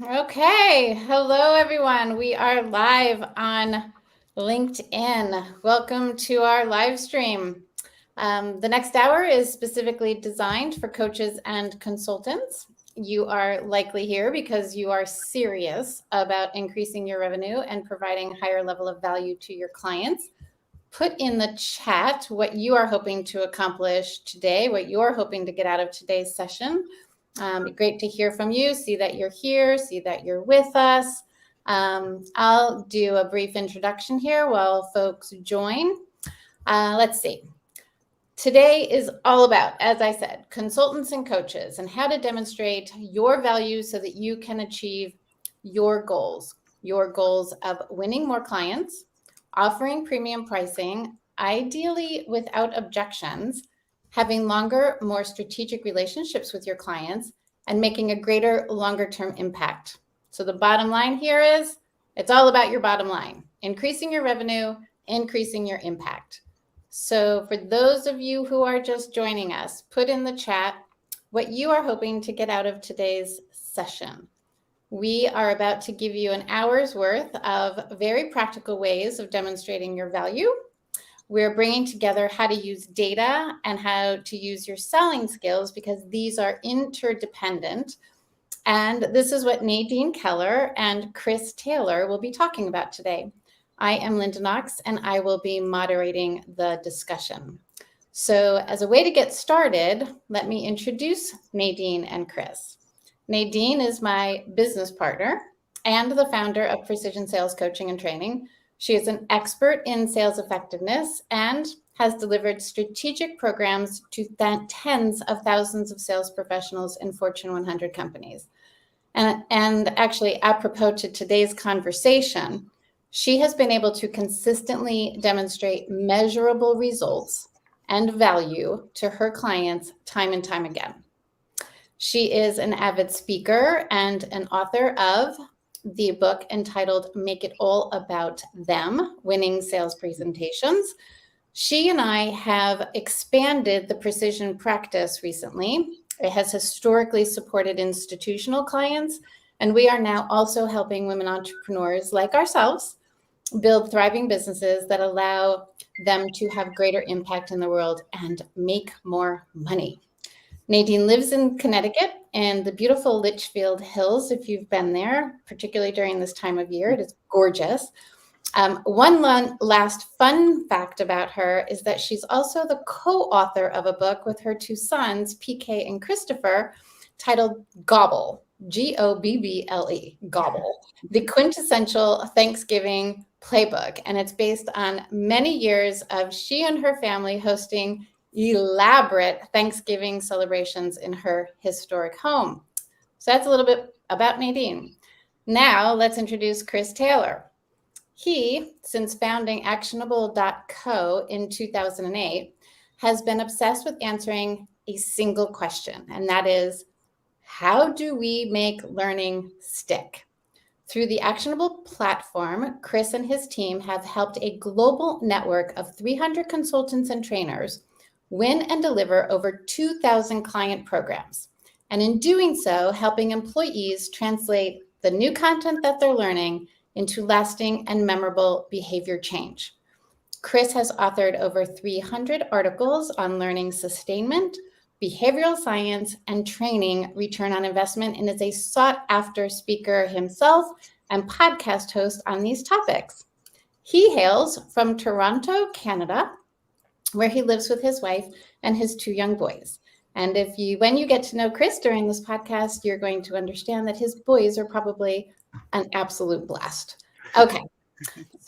Okay. Hello, everyone. We are live on LinkedIn. Welcome to our live stream. The next hour is specifically designed for coaches and consultants. You are likely here because you are serious about increasing your revenue and providing higher level of value to your clients. Put in the chat what you are hoping to accomplish today, what you're hoping to get out of today's session. Great to hear from you. See that you're here, see that you're with us. I'll do a brief introduction here while folks join. Let's see. Today is all about, as I said, consultants and coaches and how to demonstrate your value so that you can achieve your goals of winning more clients, offering premium pricing, ideally without objections, having longer, more strategic relationships with your clients, and making a greater, longer-term impact. So the bottom line here is it's all about your bottom line, increasing your revenue, increasing your impact. So for those of you who are just joining us, put in the chat what you are hoping to get out of today's session. We are about to give you an hour's worth of very practical ways of demonstrating your value. We're bringing together how to use data and how to use your selling skills because these are interdependent. And this is what Nadine Keller and Chris Taylor will be talking about today. I am Linda Knox, and I will be moderating the discussion. So as a way to get started, let me introduce Nadine and Chris. Nadine is my business partner and the founder of Precision Sales Coaching and Training. She is an expert in sales effectiveness and has delivered strategic programs to tens of thousands of sales professionals in Fortune 100 companies. And actually, apropos to today's conversation, she has been able to consistently demonstrate measurable results and value to her clients time and time again. She is an avid speaker and an author of the book entitled Make It All About Them, Winning Sales Presentations. She and I have expanded the precision practice recently. It has historically supported institutional clients, and we are now also helping women entrepreneurs like ourselves build thriving businesses that allow them to have greater impact in the world and make more money. Nadine lives in Connecticut in the beautiful Litchfield Hills. If you've been there, particularly during this time of year, it is gorgeous. One last fun fact about her is that she's also the co-author of a book with her two sons, PK and Christopher, titled Gobble, Gobble, Gobble, the quintessential Thanksgiving playbook. And it's based on many years of she and her family hosting elaborate Thanksgiving celebrations in her historic home. So that's a little bit about Nadine. Now let's introduce Chris Taylor. He, since founding actionable.co in 2008, has been obsessed with answering a single question, and that is, how do we make learning stick? Through the Actionable platform, Chris and his team have helped a global network of 300 consultants and trainers win and deliver over 2,000 client programs. And in doing so, helping employees translate the new content that they're learning into lasting and memorable behavior change. Chris has authored over 300 articles on learning sustainment, behavioral science, and training return on investment, and is a sought-after speaker himself and podcast host on these topics. He hails from Toronto, Canada, where he lives with his wife and his two young boys. And when you get to know Chris during this podcast, you're going to understand that his boys are probably an absolute blast. Okay.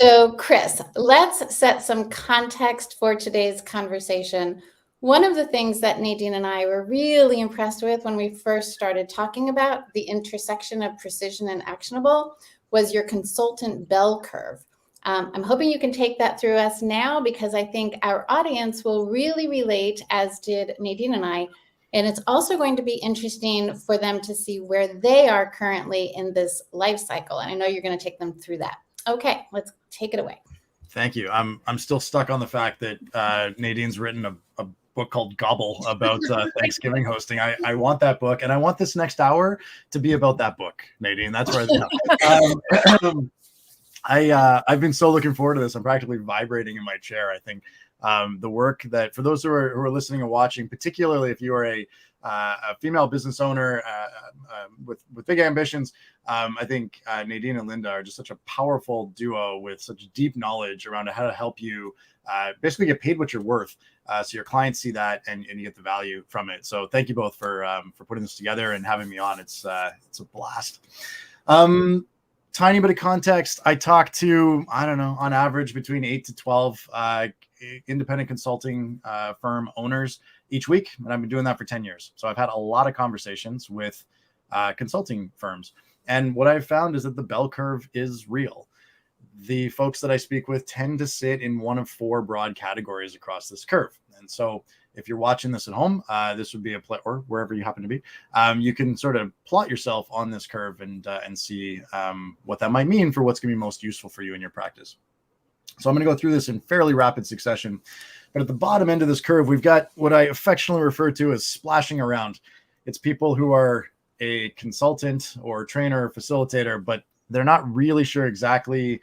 So Chris, let's set some context for today's conversation. One of the things that Nadine and I were really impressed with when we first started talking about the intersection of precision and actionable was your consultant bell curve. I'm hoping you can take that through us now because I think our audience will really relate, as did Nadine and I. And it's also going to be interesting for them to see where they are currently in this life cycle. And I know you're going to take them through that. Okay, let's take it away. Thank you. I'm still stuck on the fact that Nadine's written a book called Gobble about Thanksgiving hosting. I want that book, and I want this next hour to be about that book, Nadine. That's where I've been so looking forward to this. I'm practically vibrating in my chair. I think the work that, for those who are listening and watching, particularly if you are a female business owner with big ambitions, I think Nadine and Linda are just such a powerful duo with such deep knowledge around how to help you basically get paid what you're worth, so your clients see that and you get the value from it. So thank you both for putting this together and having me on. It's a blast. Tiny bit of context. I talk to, I don't know, on average between 8 to 12 independent consulting firm owners each week, and I've been doing that for 10 years. So I've had a lot of conversations with consulting firms. And what I've found is that the bell curve is real. The folks that I speak with tend to sit in one of 4 broad categories across this curve. And so if you're watching this at home, this would be or wherever you happen to be, you can sort of plot yourself on this curve and see what that might mean for what's going to be most useful for you in your practice. So I'm going to go through this in fairly rapid succession. But at the bottom end of this curve, we've got what I affectionately refer to as splashing around. It's people who are a consultant or trainer or facilitator, but they're not really sure exactly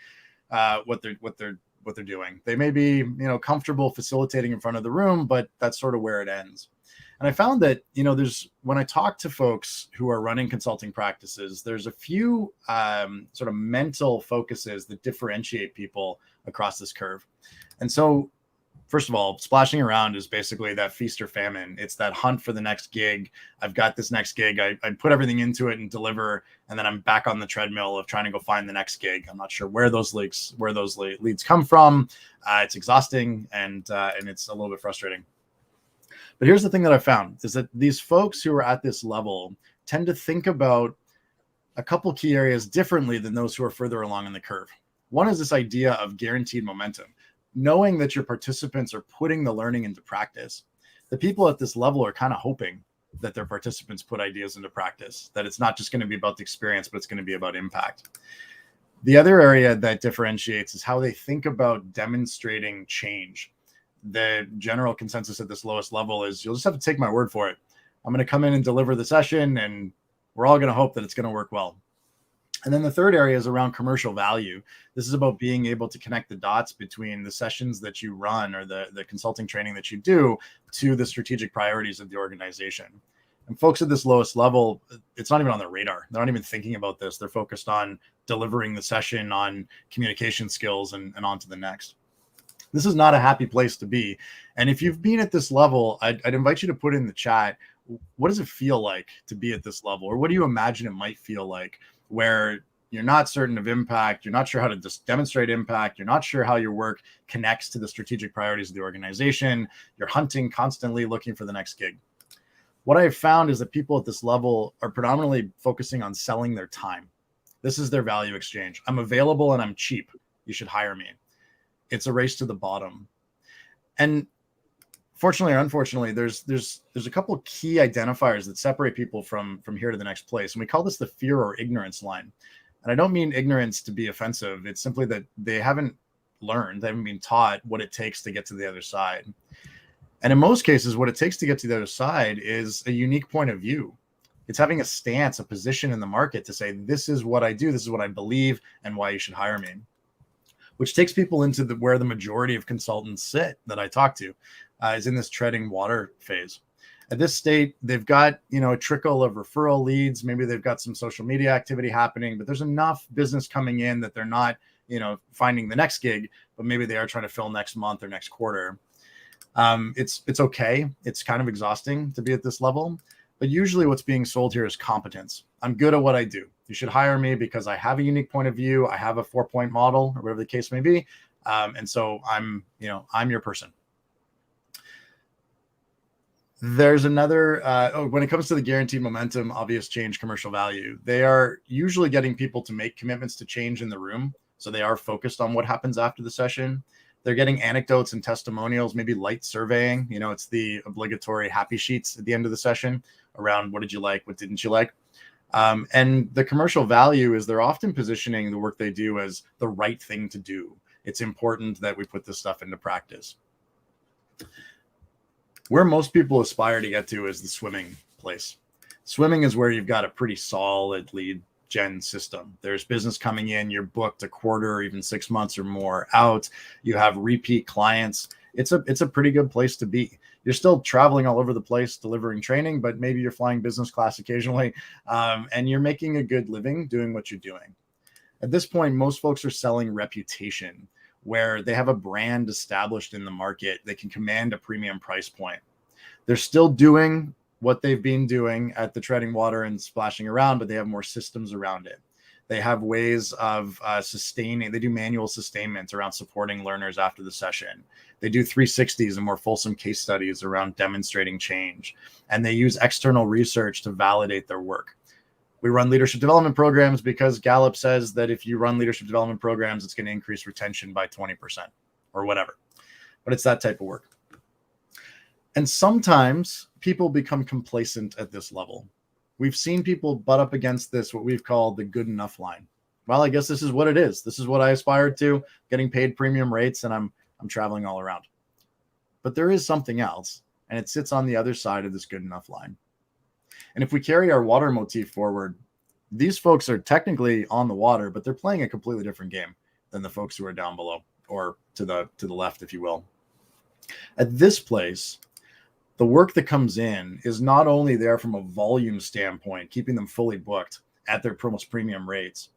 what they're doing. They may be, comfortable facilitating in front of the room, but that's sort of where it ends. And I found that, when I talk to folks who are running consulting practices, there's a few sort of mental focuses that differentiate people across this curve. And so, first of all, splashing around is basically that feast or famine. It's that hunt for the next gig. I've got this next gig. I put everything into it and deliver, and then I'm back on the treadmill of trying to go find the next gig. I'm not sure where those leads come from. It's exhausting and it's a little bit frustrating. But here's the thing that I found is that these folks who are at this level tend to think about a couple key areas differently than those who are further along in the curve. One is this idea of guaranteed momentum. Knowing that your participants are putting the learning into practice. The people at this level are kind of hoping that their participants put ideas into practice, that it's not just going to be about the experience, but it's going to be about impact. The other area that differentiates is how they think about demonstrating change. The general consensus at this lowest level is you'll just have to take my word for it. I'm going to come in and deliver the session, and we're all going to hope that it's going to work well. And then the third area is around commercial value. This is about being able to connect the dots between the sessions that you run or the consulting training that you do to the strategic priorities of the organization. And folks at this lowest level, it's not even on their radar. They're not even thinking about this. They're focused on delivering the session, on communication skills, and on to the next. This is not a happy place to be. And if you've been at this level, I'd invite you to put in the chat, what does it feel like to be at this level? Or what do you imagine it might feel like, where you're not certain of impact, you're not sure how to just demonstrate impact, you're not sure how your work connects to the strategic priorities of the organization, you're hunting constantly looking for the next gig. What I've found is that people at this level are predominantly focusing on selling their time. This is their value exchange. I'm available and I'm cheap. You should hire me. It's a race to the bottom. And fortunately or unfortunately, there's a couple of key identifiers that separate people from here to the next place. And we call this the fear or ignorance line. And I don't mean ignorance to be offensive. It's simply that they haven't learned, they haven't been taught what it takes to get to the other side. And in most cases, what it takes to get to the other side is a unique point of view. It's having a stance, a position in the market to say, this is what I do, this is what I believe, and why you should hire me. Which takes people into where the majority of consultants sit that I talk to, is in this treading water phase. At this state, they've got, a trickle of referral leads. Maybe they've got some social media activity happening, but there's enough business coming in that they're not, finding the next gig, but maybe they are trying to fill next month or next quarter. It's okay. It's kind of exhausting to be at this level, but usually what's being sold here is competence. I'm good at what I do. You should hire me because I have a unique point of view. I have a 4-point model or whatever the case may be. And so I'm your person. There's another, when it comes to the guaranteed momentum, obvious change, commercial value, they are usually getting people to make commitments to change in the room. So they are focused on what happens after the session. They're getting anecdotes and testimonials, maybe light surveying. It's the obligatory happy sheets at the end of the session around what did you like, what didn't you like? And the commercial value is they're often positioning the work they do as the right thing to do. It's important that we put this stuff into practice. Where most people aspire to get to is the swimming place. Swimming is where you've got a pretty solid lead gen system. There's business coming in, you're booked a quarter or even 6 months or more out. You have repeat clients. It's a pretty good place to be. You're still traveling all over the place delivering training, but maybe you're flying business class occasionally, and you're making a good living doing what you're doing. At this point, most folks are selling reputation, where they have a brand established in the market. They can command a premium price point. They're still doing what they've been doing at the treading water and splashing around, but they have more systems around it. They have ways of sustaining. They do manual sustainment around supporting learners after the session. They do 360s and more fulsome case studies around demonstrating change. And they use external research to validate their work. We run leadership development programs because Gallup says that if you run leadership development programs, it's going to increase retention by 20% or whatever. But it's that type of work. And sometimes people become complacent at this level. We've seen people butt up against this, what we've called the good enough line. Well, I guess this is what it is. This is what I aspired to, getting paid premium rates, and I'm traveling all around. But there is something else, and it sits on the other side of this good enough line. And if we carry our water motif forward, these folks are technically on the water, but they're playing a completely different game than the folks who are down below, or to the left, if you will. At this place, the work that comes in is not only there from a volume standpoint, keeping them fully booked at their most premium rates,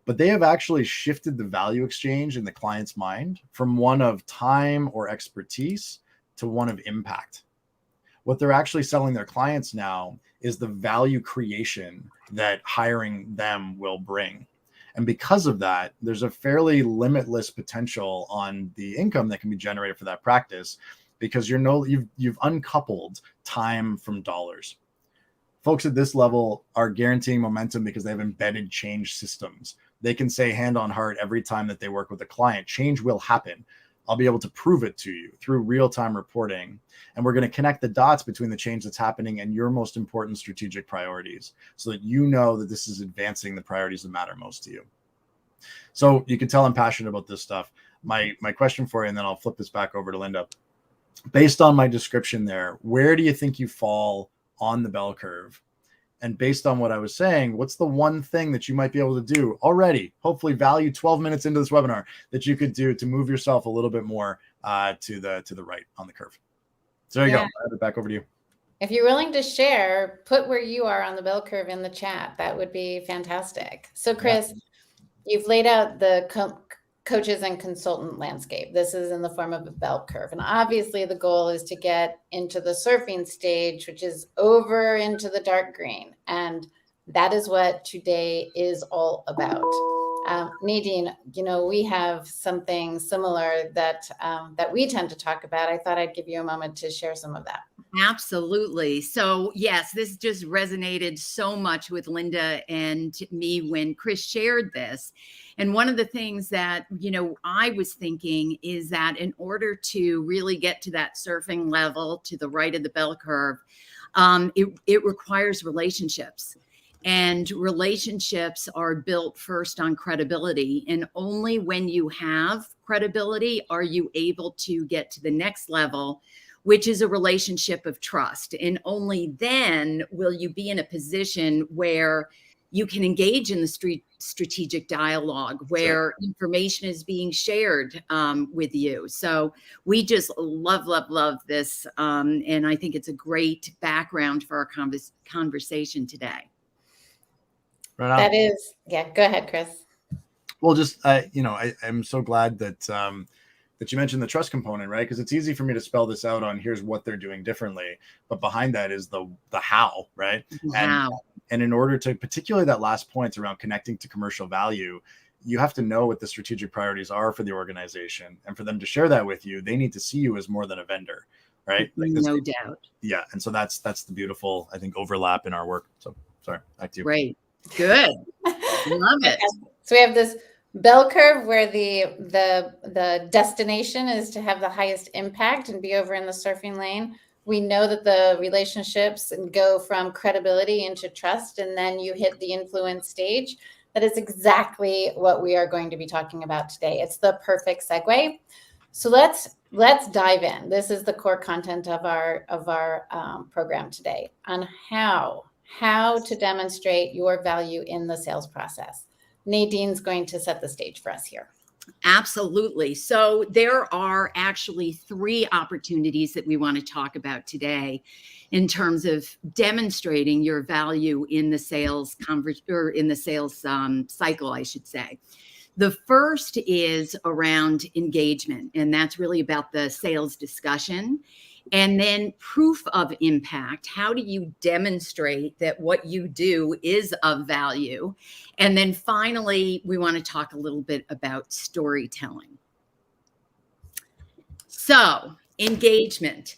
but they have actually shifted the value exchange in the client's mind from one of time or expertise to one of impact. What they're actually selling their clients now is the value creation that hiring them will bring. And because of that, there's a fairly limitless potential on the income that can be generated for that practice, because you've uncoupled time from dollars. Folks at this level are guaranteeing momentum because they have embedded change systems. They can say hand on heart every time that they work with a client, change will happen. I'll be able to prove it to you through real-time reporting. And we're going to connect the dots between the change that's happening and your most important strategic priorities, so that you know that this is advancing the priorities that matter most to you. So you can tell I'm passionate about this stuff. My question for you, and then I'll flip this back over to Linda. Based on my description there, where do you think you fall on the bell curve? And based on what I was saying, what's the one thing that you might be able to do already, hopefully value 12 minutes into this webinar, that you could do to move yourself a little bit more to the right on the curve? So there you go. I'll hand it back over to you. If you're willing to share, put where you are on the bell curve in the chat. That would be fantastic. So Chris, you've laid out the coaches and consultant landscape. This is in the form of a bell curve. And obviously the goal is to get into the surfing stage, which is over into the dark green. And that is what today is all about. Nadine, we have something similar that we tend to talk about. I thought I'd give you a moment to share some of that. Absolutely. So yes, this just resonated so much with Linda and me when Chris shared this. And one of the things that, I was thinking is that in order to really get to that surfing level to the right of the bell curve, it requires relationships. And relationships are built first on credibility. And only when you have credibility are you able to get to the next level, which is a relationship of trust. And only then will you be in a position where you can engage in the strategic dialogue, where information is being shared with you. So we just love this. And I think it's a great background for our conversation today. Right on. That is, go ahead, Chris. Well, just, I'm so glad that you mentioned the trust component, right? Because it's easy for me to spell this out on here's what they're doing differently, but behind that is the how, right? And in order to, particularly that last point around connecting to commercial value, you have to know what the strategic priorities are for the organization. And for them to share that with you, they need to see you as more than a vendor, right? No doubt. Yeah. And so that's the beautiful, I think, overlap in our work. So sorry, back to you. Great. Good. Love it. So we have this bell curve where the destination is to have the highest impact and be over in the surfing lane. We know that the relationships go from credibility into trust, and then you hit the influence stage. That is exactly what we are going to be talking about today. It's the perfect segue. So let's dive in. This is the core content of our program today on how to demonstrate your value in the sales process. Nadine's going to set the stage for us here. Absolutely. So there are actually 3 opportunities that we want to talk about today in terms of demonstrating your value in the sales cycle, I should say. The first is around engagement, and that's really about the sales discussion. And then proof of impact. How do you demonstrate that what you do is of value? And then finally, we want to talk a little bit about storytelling. So, engagement.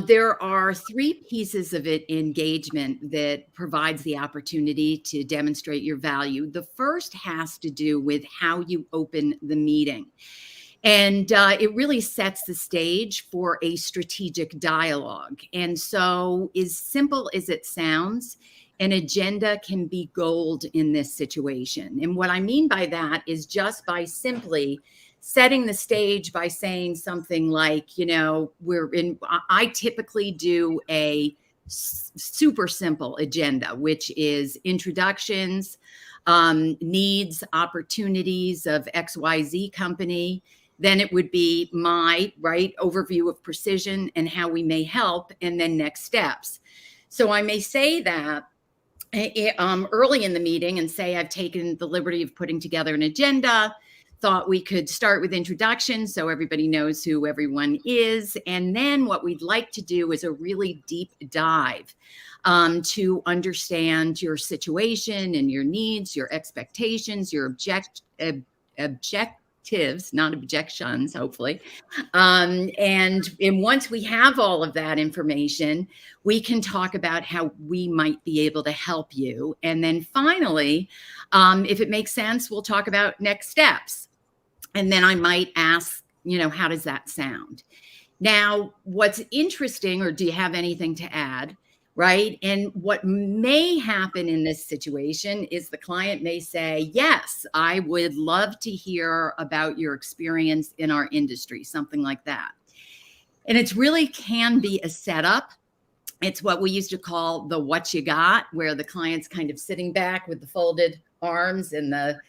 There are 3 pieces of engagement that provides the opportunity to demonstrate your value. The first has to do with how you open the meeting. And it really sets the stage for a strategic dialogue. And so, as simple as it sounds, an agenda can be gold in this situation. And what I mean by that is just by simply setting the stage by saying something like, I typically do a super simple agenda, which is introductions, needs, opportunities of XYZ company. Then it would be my overview of precision and how we may help, and then next steps. So I may say that early in the meeting and say I've taken the liberty of putting together an agenda, thought we could start with introduction so everybody knows who everyone is. And then what we'd like to do is a really deep dive to understand your situation and your needs, your expectations, your objectives, not objections, hopefully. And once we have all of that information, we can talk about how we might be able to help you. And then finally, if it makes sense, we'll talk about next steps. And then I might ask, how does that sound? Now, what's interesting, or do you have anything to add? Right. And what may happen in this situation is the client may say, yes, I would love to hear about your experience in our industry, something like that. And it's really can be a setup. It's what we used to call the what you got, where the client's kind of sitting back with the folded arms and the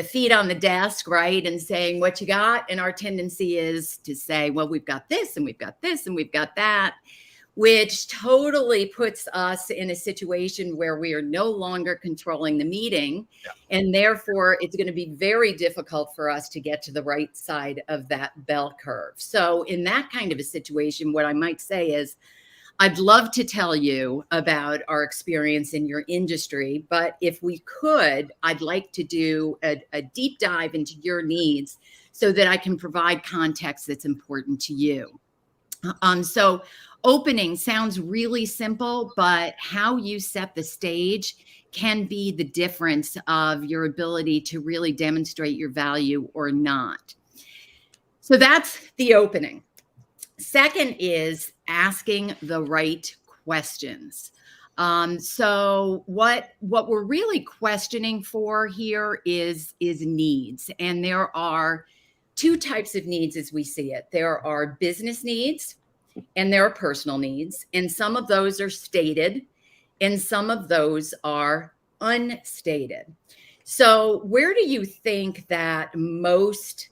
feet on the desk, right? And saying what you got. And our tendency is to say, well, we've got this and we've got this and we've got that, which totally puts us in a situation where we are no longer controlling the meeting. Yeah. And therefore, it's going to be very difficult for us to get to the right side of that bell curve. So in that kind of a situation, what I might say is, I'd love to tell you about our experience in your industry, but if we could, I'd like to do a deep dive into your needs so that I can provide context that's important to you. So opening sounds really simple, but how you set the stage can be the difference of your ability to really demonstrate your value or not. So that's the opening. Second is asking the right questions. So what we're really questioning for here is needs. And there are 2 types of needs as we see it. There are business needs and there are personal needs. And some of those are stated and some of those are unstated. So where do you think that most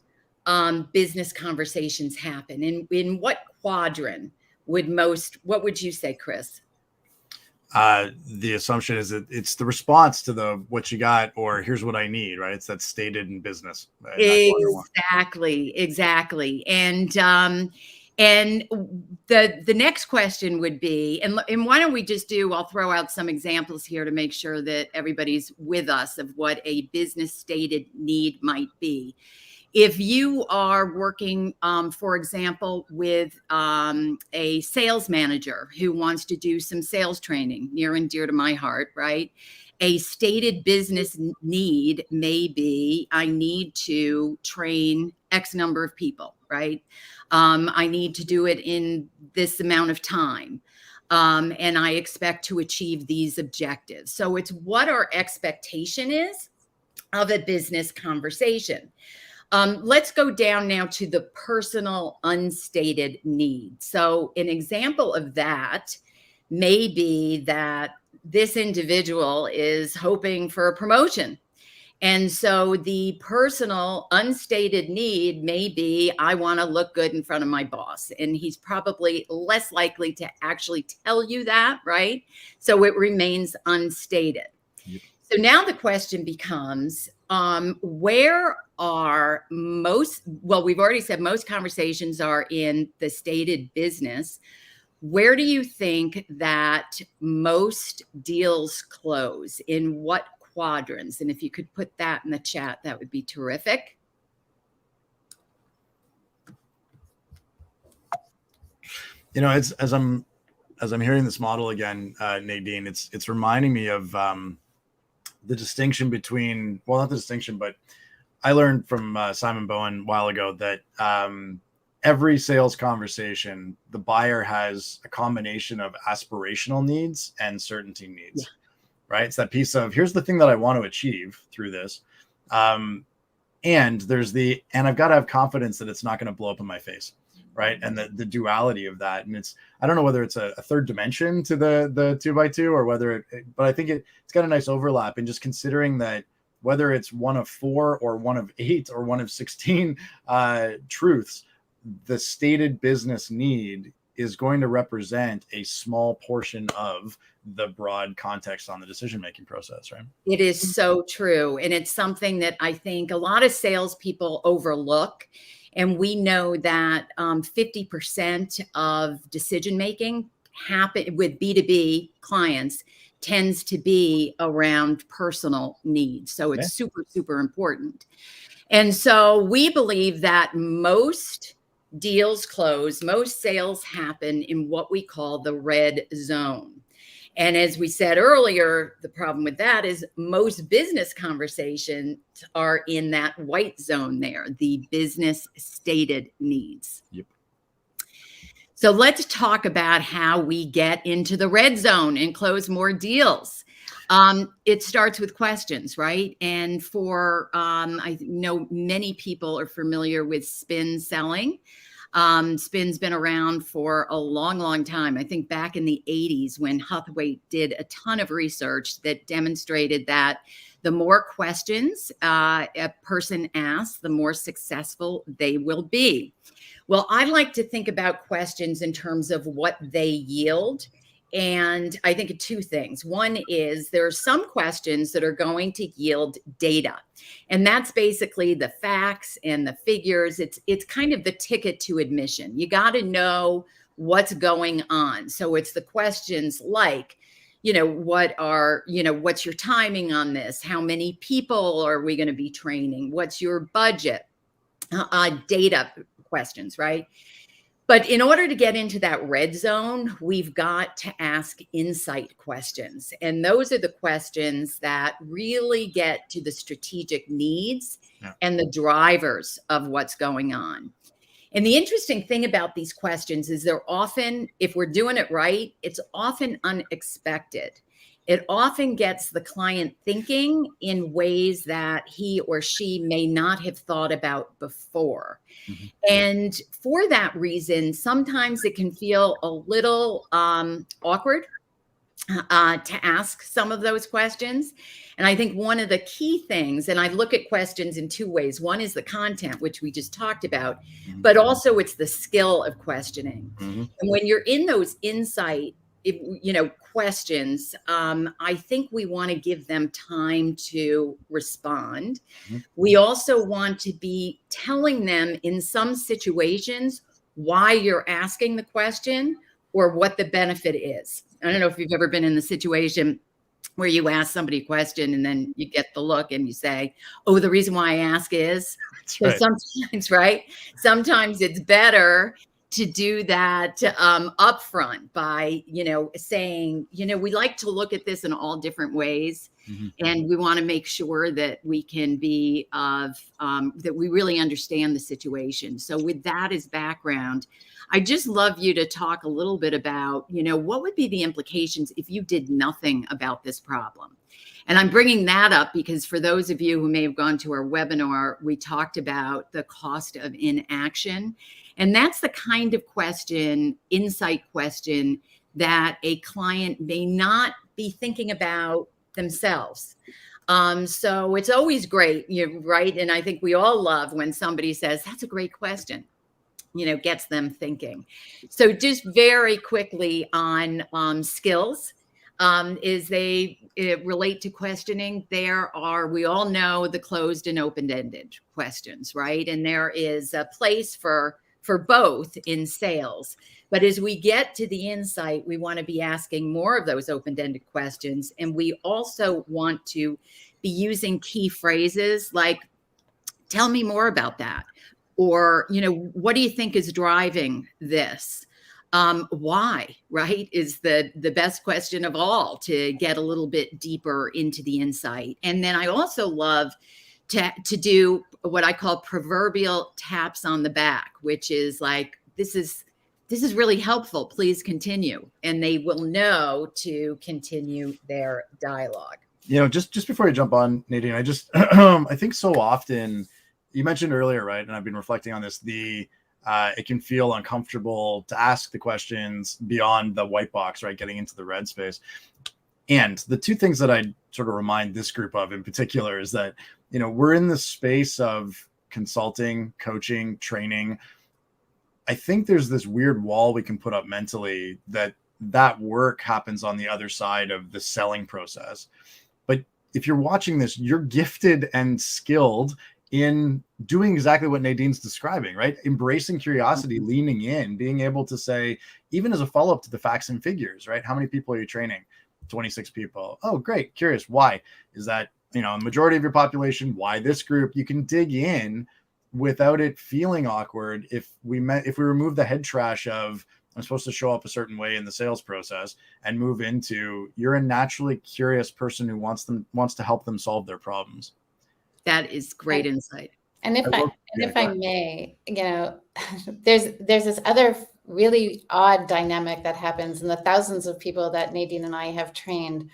business conversations happen? In what quadrant what would you say, Chris? The assumption is that it's the response to the what you got or here's what I need, right? It's that stated in business. Exactly. And the next question would be, and why don't we just I'll throw out some examples here to make sure that everybody's with us of what a business stated need might be. If you are working, for example, with a sales manager who wants to do some sales training, near and dear to my heart, right? A stated business need may be, I need to train X number of people, right? I need to do it in this amount of time. And I expect to achieve these objectives. So it's what our expectation is of a business conversation. Let's go down now to the personal unstated need. So an example of that may be that this individual is hoping for a promotion. And so the personal unstated need may be, I want to look good in front of my boss. And he's probably less likely to actually tell you that, right? So it remains unstated. Yep. So now the question becomes, where are we've already said most conversations are in the stated business. Where do you think that most deals close? In what quadrants? And if you could put that in the chat, that would be terrific. You know, it's as I'm hearing this model again, Nadine, it's reminding me of the distinction between, well, not the distinction, but I learned from Simon Bowen a while ago that every sales conversation, the buyer has a combination of aspirational needs and certainty needs. Yeah. Right? It's that piece of, here's the thing that I want to achieve through this. And there's and I've got to have confidence that it's not going to blow up in my face. Right. And the duality of that. And I don't know whether it's a third dimension to the 2x2 or whether but I think it's got a nice overlap in just considering that whether it's one of 4 or one of 8 or one of 16 truths, the stated business need is going to represent a small portion of the broad context on the decision-making process, right? It is so true. And it's something that I think a lot of salespeople overlook. And we know that 50% of decision-making happen with B2B clients tends to be around personal needs. So it's super, super important. And so we believe that most deals close, most sales happen in what we call the red zone. And as we said earlier, the problem with that is most business conversations are in that white zone there, the business stated needs. Yep. So let's talk about how we get into the red zone and close more deals. It starts with questions, right? And I know many people are familiar with spin selling. Spin's been around for a long, long time. I think back in the 80s when Hathaway did a ton of research that demonstrated that the more questions a person asks, the more successful they will be. Well, I like to think about questions in terms of what they yield. And I think of two things. One is there are some questions that are going to yield data. And that's basically the facts and the figures. It's kind of the ticket to admission. You got to know what's going on. So it's the questions like, what's your timing on this? How many people are we going to be training? What's your budget? Data questions, right? But in order to get into that red zone, we've got to ask insight questions. And those are the questions that really get to the strategic needs and the drivers of what's going on. And the interesting thing about these questions is they're often, if we're doing it right, it's often unexpected. It often gets the client thinking in ways that he or she may not have thought about before. Mm-hmm. And for that reason, sometimes it can feel a little awkward to ask some of those questions. And I think one of the key things, and I look at questions in two ways. One is the content, which we just talked about, but also it's the skill of questioning. Mm-hmm. And when you're in those insight, questions, I think we want to give them time to respond. Mm-hmm. We also want to be telling them in some situations why you're asking the question or what the benefit is. I don't know if you've ever been in the situation where you ask somebody a question and then you get the look and you say, oh, the reason why I ask is, so right. Sometimes, right? Sometimes it's better to do that upfront by, saying, we like to look at this in all different ways. Mm-hmm. And we want to make sure that we can be that we really understand the situation. So with that as background, I just love you to talk a little bit about, what would be the implications if you did nothing about this problem? And I'm bringing that up because for those of you who may have gone to our webinar, we talked about the cost of inaction. And that's the kind of question, insight question, that a client may not be thinking about themselves. So it's always great, right? And I think we all love when somebody says, that's a great question, gets them thinking. So just very quickly on skills, is they relate to questioning. We all know the closed and open-ended questions, right? And there is a place for both in sales. But as we get to the insight, we want to be asking more of those open-ended questions. And we also want to be using key phrases like, tell me more about that. Or, what do you think is driving this? Why, right, is the best question of all to get a little bit deeper into the insight. And then I also love to do what I call proverbial taps on the back, which is like, this is really helpful. Please continue. And they will know to continue their dialogue. Just before you jump on, Nadine, I think so often, you mentioned earlier, right? And I've been reflecting on this, it can feel uncomfortable to ask the questions beyond the white box, right? Getting into the red space. And the two things that I sort of remind this group of in particular is that, we're in the space of consulting, coaching, training. I think there's this weird wall we can put up mentally that work happens on the other side of the selling process. But if you're watching this, you're gifted and skilled in doing exactly what Nadine's describing, right? Embracing curiosity, leaning in, being able to say, even as a follow-up to the facts and figures, right? How many people are you training? 26 people. Oh, great. Curious. Why? Is that, the majority of your population? Why this group? You can dig in without it feeling awkward. If we remove the head trash of, I'm supposed to show up a certain way in the sales process and move into, you're a naturally curious person who wants to help them solve their problems. That is great insight. And if I may, there's this other really odd dynamic that happens in the thousands of people that Nadine and I have trained,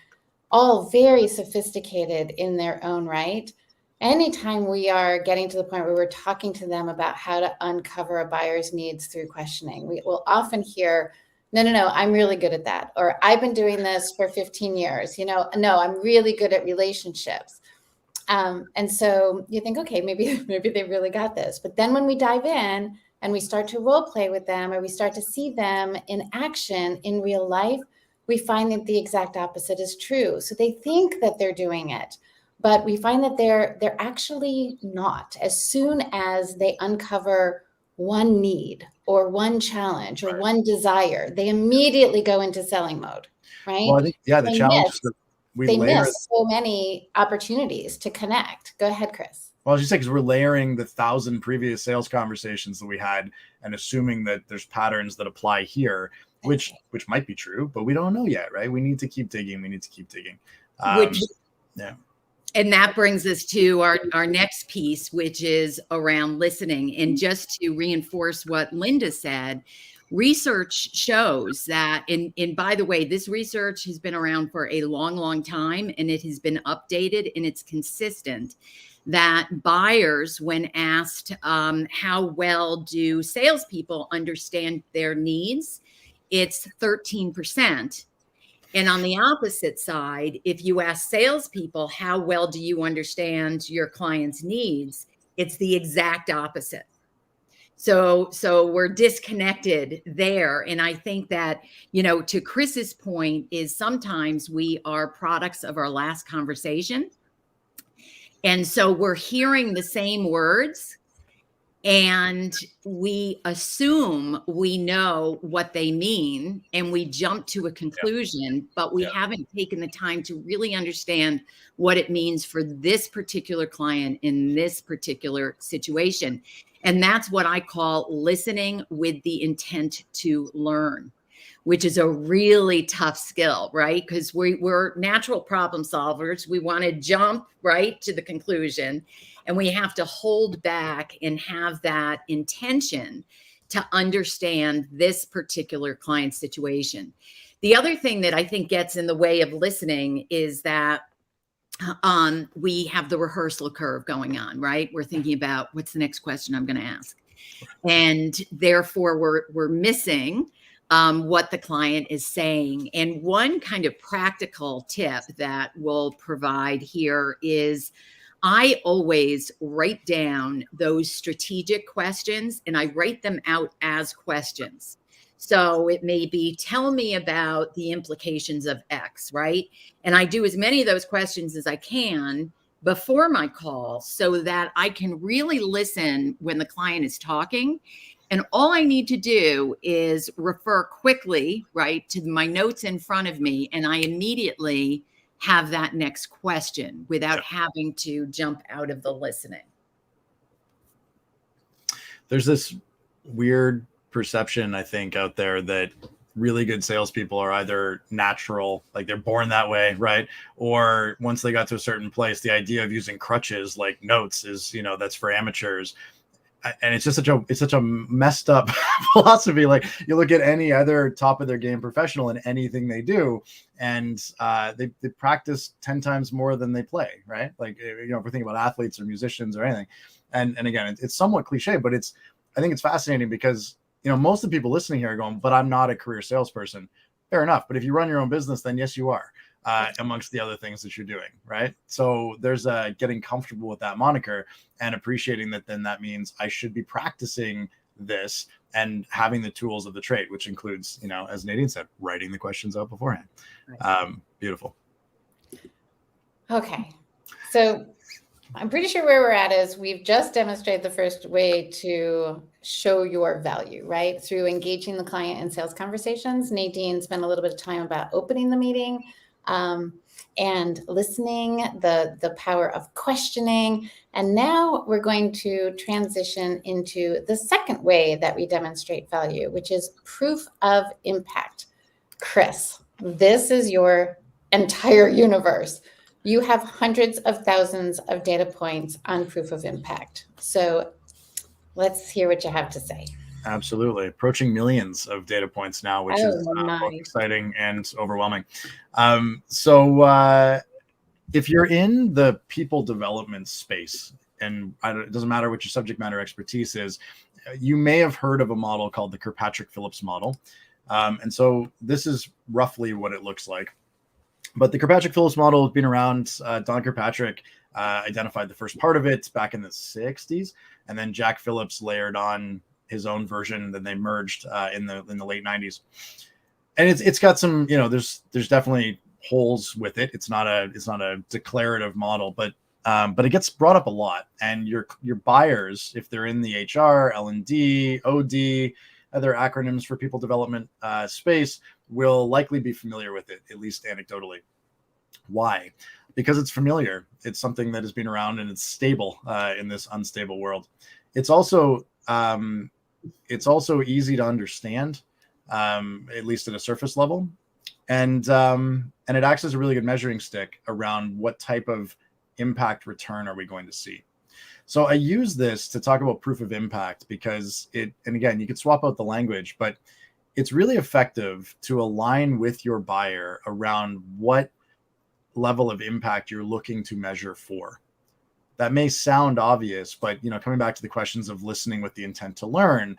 all very sophisticated in their own right. Anytime we are getting to the point where we're talking to them about how to uncover a buyer's needs through questioning, we will often hear, no, I'm really good at that. Or I've been doing this for 15 years. No, I'm really good at relationships. And so you think, okay, maybe they really got this. But then when we dive in and we start to role play with them, or we start to see them in action in real life, we find that the exact opposite is true. So they think that they're doing it, but we find that they're actually not. As soon as they uncover one need or one challenge or one desire, they immediately go into selling mode, right? Well, I think, the challenge is that they miss so many opportunities to connect. Go ahead, Chris. Well, as you say, because we're layering the 1,000 previous sales conversations that we had and assuming that there's patterns that apply here, which might be true, but we don't know yet, right? We need to keep digging. And that brings us to our next piece, which is around listening. And just to reinforce what Linda said, research shows that, and by the way, this research has been around for a long, long time, and it has been updated, and it's consistent, that buyers, when asked how well do salespeople understand their needs, it's 13%. And on the opposite side, if you ask salespeople, how well do you understand your client's needs, it's the exact opposite. So we're disconnected there. And I think that, to Chris's point, is sometimes we are products of our last conversation. And so we're hearing the same words and we assume we know what they mean and we jump to a conclusion, but we haven't taken the time to really understand what it means for this particular client in this particular situation. And that's what I call listening with the intent to learn, which is a really tough skill, right? Because we're natural problem solvers. We want to jump right to the conclusion, and we have to hold back and have that intention to understand this particular client situation. The other thing that I think gets in the way of listening is that we have the rehearsal curve going on, right? We're thinking about what's the next question I'm going to ask. And therefore we're missing what the client is saying. And one kind of practical tip that we'll provide here is I always write down those strategic questions, and I write them out as questions. So it may be, tell me about the implications of X, right? And I do as many of those questions as I can before my call so that I can really listen when the client is talking. And all I need to do is refer quickly, right, to my notes in front of me, and I immediately have that next question without having to jump out of the listening. There's this weird perception, I think, out there that really good salespeople are either natural, like they're born that way, right? Or once they got to a certain place, the idea of using crutches like notes is, that's for amateurs. And it's just such a messed up philosophy. Like you look at any other top of their game professional in anything they do, and they practice 10 times more than they play, right? Like, if we're thinking about athletes or musicians or anything. And again, it's somewhat cliche, but I think it's fascinating because, most of the people listening here are going, but I'm not a career salesperson. Fair enough. But if you run your own business, then yes, you are. Amongst the other things that you're doing, right? So there's getting comfortable with that moniker and appreciating that then that means I should be practicing this and having the tools of the trade, which includes, as Nadine said, writing the questions out beforehand. Right. Beautiful. Okay. So I'm pretty sure where we're at is we've just demonstrated the first way to show your value, right? Through engaging the client in sales conversations. Nadine spent a little bit of time about opening the meeting, and listening, the power of questioning. And now we're going to transition into the second way that we demonstrate value, which is proof of impact. Chris, this is your entire universe. You have hundreds of thousands of data points on proof of impact. So let's hear what you have to say. Absolutely. Approaching millions of data points now, which is both exciting and overwhelming. So if you're in the people development space, and it doesn't matter what your subject matter expertise is, you may have heard of a model called the Kirkpatrick-Phillips model. And so this is roughly what it looks like. But the Kirkpatrick-Phillips model has been around. Don Kirkpatrick identified the first part of it back in the 60s. And then Jack Phillips layered on his own version, then they merged in the late 90s. And it's got some, there's definitely holes with it. It's not a declarative model, but it gets brought up a lot. And your buyers, if they're in the HR, L&D, OD, other acronyms for people development space, will likely be familiar with it, at least anecdotally. Why? Because it's familiar. It's something that has been around and it's stable in this unstable world. It's also easy to understand, at least at a surface level. And it acts as a really good measuring stick around what type of impact return are we going to see. So I use this to talk about proof of impact because and again, you could swap out the language, but it's really effective to align with your buyer around what level of impact you're looking to measure for. That may sound obvious, but coming back to the questions of listening with the intent to learn,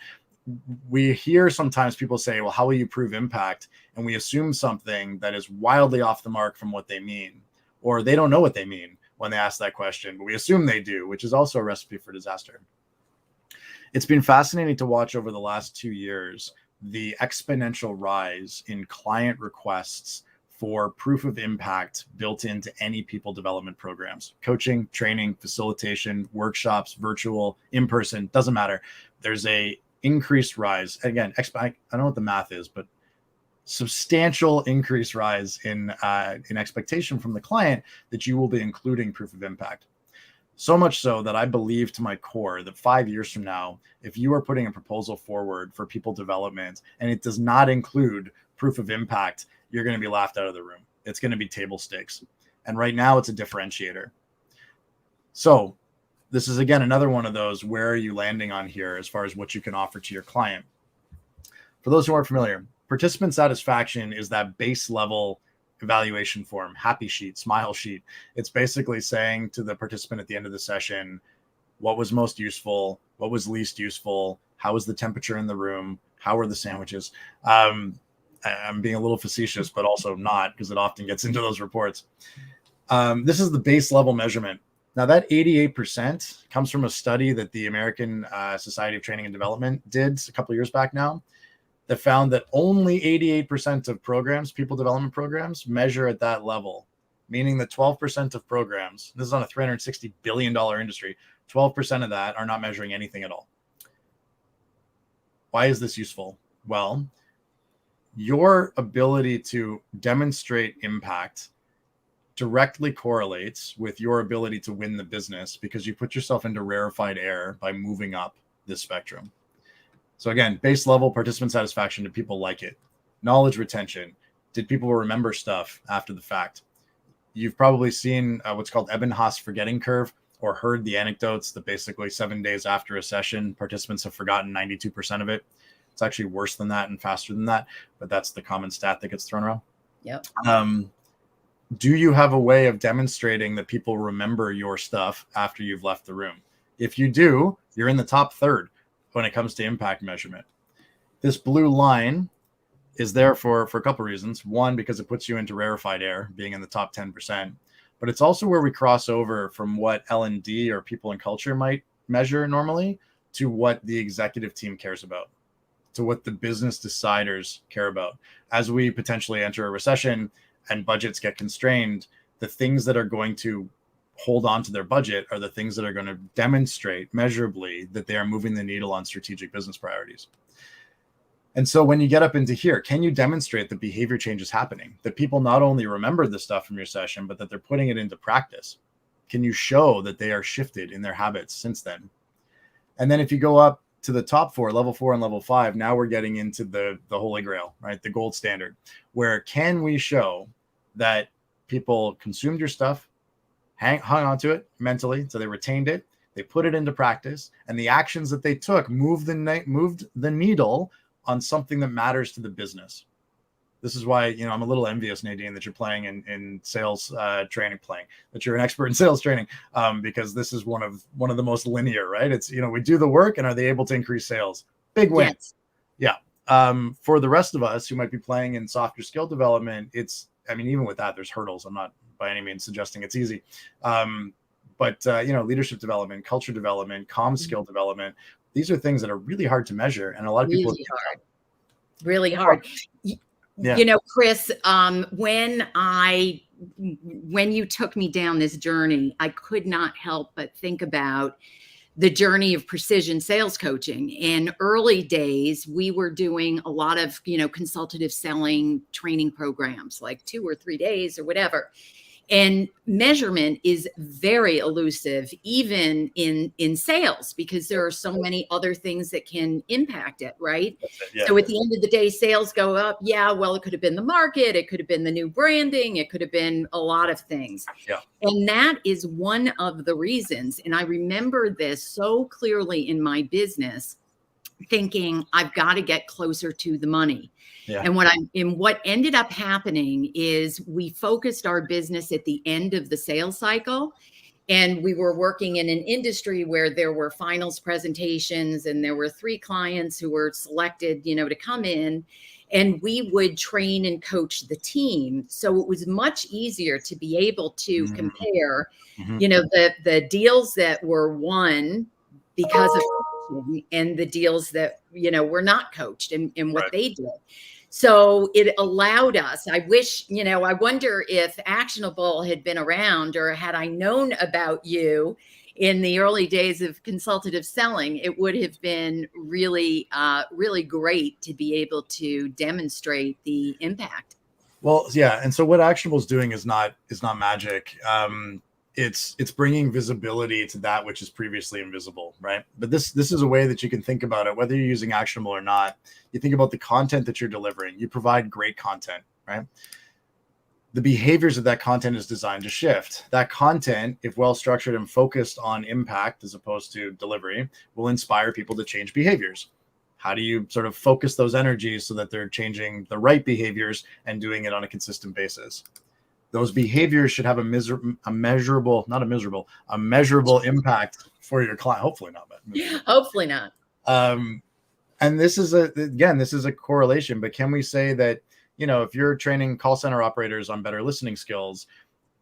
we hear sometimes people say, well, how will you prove impact? And we assume something that is wildly off the mark from what they mean, or they don't know what they mean when they ask that question, but we assume they do, which is also a recipe for disaster. It's been fascinating to watch over the last 2 years, the exponential rise in client requests for proof of impact built into any people development programs, coaching, training, facilitation, workshops, virtual, in-person, doesn't matter. There's a increased rise. Again, I don't know what the math is, but substantial increased rise in expectation from the client that you will be including proof of impact. So much so that I believe to my core that 5 years from now, if you are putting a proposal forward for people development and it does not include proof of impact, you're going to be laughed out of the room. It's going to be table stakes. And right now it's a differentiator. So this is, again, another one of those, where are you landing on here as far as what you can offer to your client? For those who aren't familiar, participant satisfaction is that base level evaluation form, happy sheet, smile sheet. It's basically saying to the participant at the end of the session, what was most useful, what was least useful, how was the temperature in the room, how were the sandwiches. I'm being a little facetious, but also not, because it often gets into those reports. This is the base level measurement. Now that 88% comes from a study that the American Society of Training and Development did a couple of years back now, that found that only 88% of programs, people development programs, measure at that level, meaning that 12% of programs, this is on a $360 billion industry, 12% of that are not measuring anything at all. Why is this useful? Well, your ability to demonstrate impact directly correlates with your ability to win the business, because you put yourself into rarefied air by moving up this spectrum. So again, base level participant satisfaction. Did people like it? Knowledge retention. Did people remember stuff after the fact? You've probably seen what's called Ebbinghaus forgetting curve, or heard the anecdotes that basically 7 days after a session, participants have forgotten 92% of it. It's actually worse than that and faster than that, but that's the common stat that gets thrown around. Yep. Do you have a way of demonstrating that people remember your stuff after you've left the room? If you do, you're in the top third when it comes to impact measurement. This blue line is there for a couple of reasons. One, because it puts you into rarefied air, being in the top 10%, but it's also where we cross over from what L&D or people and culture might measure normally to what the executive team cares about, to what the business deciders care about. As we potentially enter a recession and budgets get constrained, the things that are going to hold on to their budget are the things that are going to demonstrate measurably that they are moving the needle on strategic business priorities. And so when you get up into here, can you demonstrate that behavior change is happening, that people not only remember the stuff from your session, but that they're putting it into practice? Can you show that they are shifted in their habits since then? And then if you go up to the top four, level 4 and level 5, now we're getting into the holy grail, right? The gold standard, where can we show that people consumed your stuff, hung on to it mentally, so they retained it, they put it into practice, and the actions that they took moved the needle on something that matters to the business. This is why, I'm a little envious, Nadine, that you're playing in sales training, that you're an expert in sales training, because this is one of the most linear, right? It's, we do the work, and are they able to increase sales? Big win. Yes. Yeah. For the rest of us who might be playing in softer skill development, even with that, there's hurdles. I'm not by any means suggesting it's easy. But leadership development, culture development, comm skill development, these are things that are really hard to measure. And a lot of people really hard. Yeah. Chris, when you took me down this journey, I could not help but think about the journey of precision sales coaching. In early days, we were doing a lot of, consultative selling training programs, like 2 or 3 days or whatever. And measurement is very elusive, even in sales, because there are so many other things that can impact it, right? Yeah. So at the end of the day, sales go up. Yeah, well, it could have been the market. It could have been the new branding. It could have been a lot of things. Yeah. And that is one of the reasons. And I remember this so clearly in my business, thinking I've got to get closer to the money. Yeah. And what ended up happening is we focused our business at the end of the sales cycle, and we were working in an industry where there were finals presentations, and there were 3 clients who were selected, to come in, and we would train and coach the team. So it was much easier to be able to compare, the deals that were won because of coaching and the deals that, were not coached and what Right. they did. So it allowed us, I wish, I wonder if Actionable had been around, or had I known about you in the early days of consultative selling, it would have been really, really great to be able to demonstrate the impact. Well, yeah. And so what Actionable is doing is not magic. It's bringing visibility to that which is previously invisible, right? But this is a way that you can think about it, whether you're using Actionable or not. You think about the content that you're delivering. You provide great content, right? The behaviors of that content is designed to shift. That content, if well structured and focused on impact as opposed to delivery, will inspire people to change behaviors. How do you sort of focus those energies so that they're changing the right behaviors and doing it on a consistent basis? Those behaviors should have a measurable impact for your client. Hopefully not. Hopefully not. And this is a correlation, but can we say that, if you're training call center operators on better listening skills,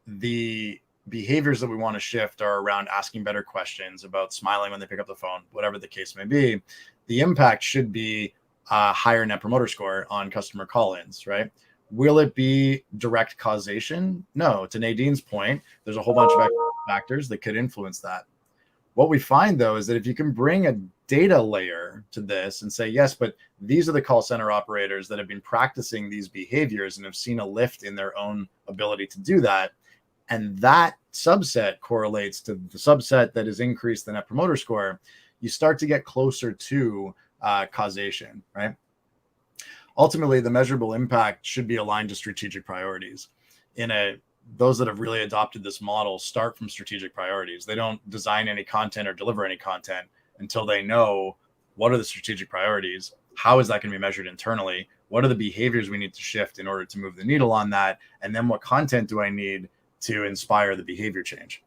the behaviors that we want to shift are around asking better questions, about smiling when they pick up the phone, whatever the case may be. The impact should be a higher net promoter score on customer call-ins, right? Will it be direct causation? No. To Nadine's point, there's a whole bunch of factors that could influence that. What we find, though, is that if you can bring a data layer to this and say, yes, but these are the call center operators that have been practicing these behaviors and have seen a lift in their own ability to do that, and that subset correlates to the subset that has increased the net promoter score, you start to get closer to causation, right? Ultimately, the measurable impact should be aligned to strategic priorities. Those that have really adopted this model start from strategic priorities. They don't design any content or deliver any content until they know what are the strategic priorities, how is that going to be measured internally, what are the behaviors we need to shift in order to move the needle on that, and then what content do I need to inspire the behavior change,